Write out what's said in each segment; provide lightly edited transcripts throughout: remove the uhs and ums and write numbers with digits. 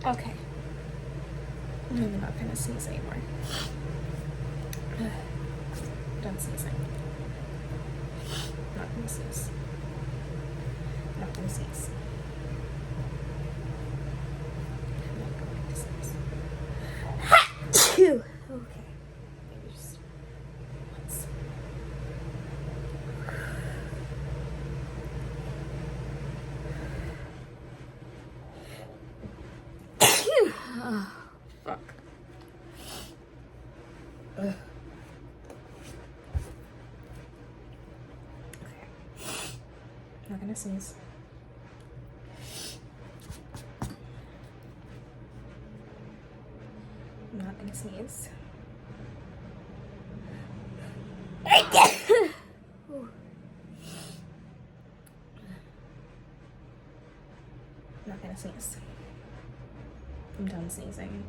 Okay. I'm not gonna sneeze anymore. Done sneezing. Not gonna sneeze. Not gonna sneeze. Not going to sneeze. Okay. Maybe just once. Oh, fuck. Ugh. Okay. Not gonna sneeze. I'm not gonna sneeze. I'm not gonna sneeze. I'm done sneezing.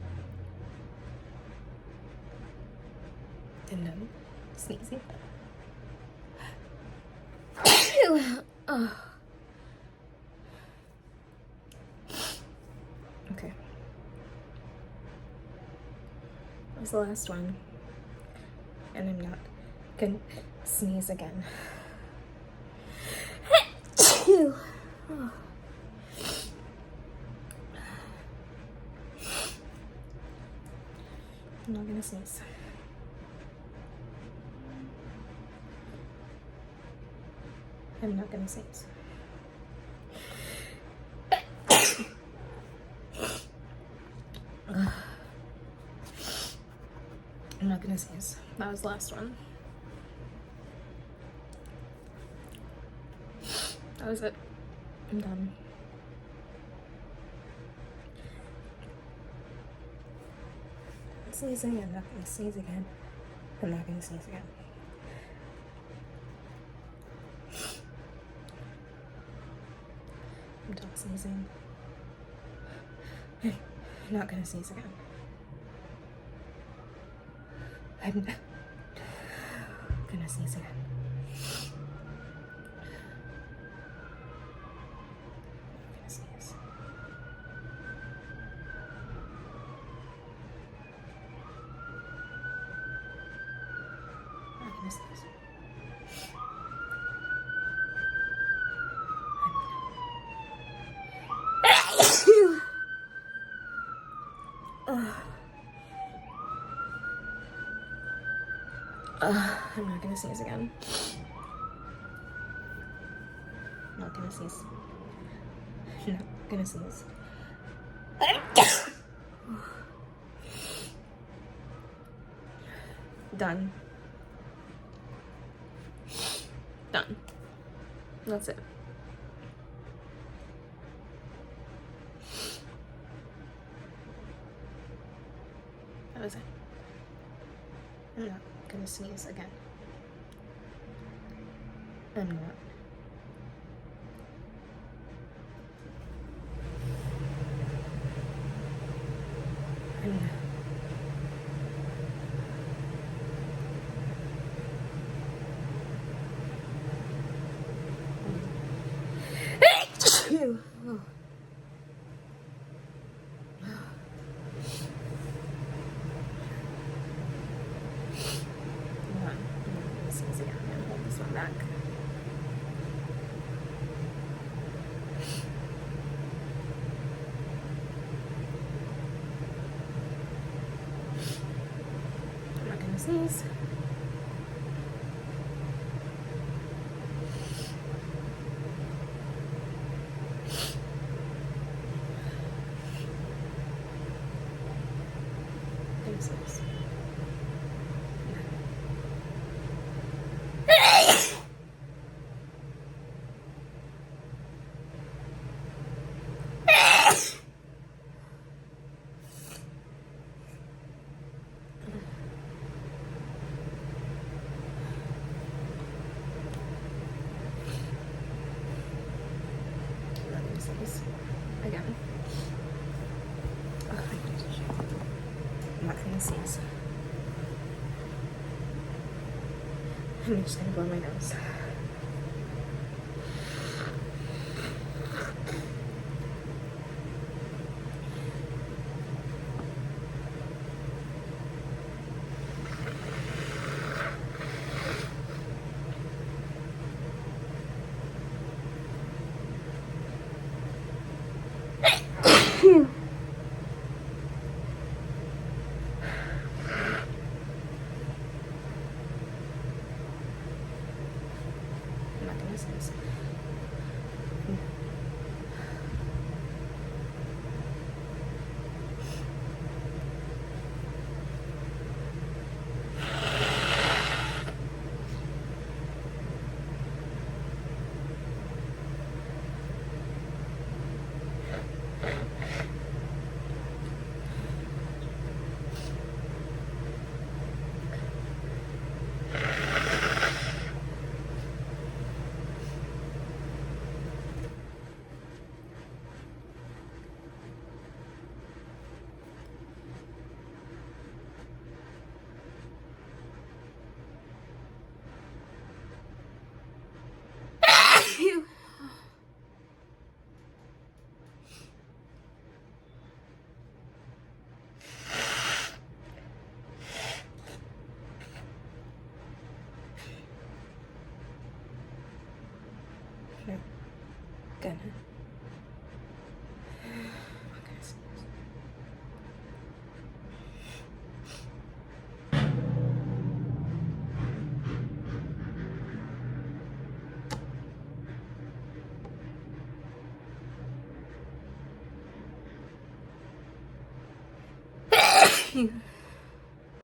I'm done sneezing. Oh. Okay. That was the last one. And I'm not gonna sneeze again. Oh. I'm not gonna sneeze. I'm not gonna sneeze. I'm not gonna sneeze. That was the last one. That was it. I'm done. I'm sneezing. I'm not gonna sneeze again. I'm not gonna sneeze again. I'm done sneezing. I'm not gonna sneeze again. I'm gonna sneeze again. I'm gonna sneeze. I'm gonna sneeze. I'm not gonna sneeze again. I'm not gonna sneeze. I'm not gonna sneeze. Done. Done. That's it. That was it. I'm not gonna sneeze again. I'm not. I'm not. Oh. Back. I'm not gonna sneeze. I'm gonna sneeze. sneeze again. Oh, I'm not gonna sneeze. I'm just gonna blow my nose. I'm not gonna sneeze. No. Gonna. I'm not gonna sneeze.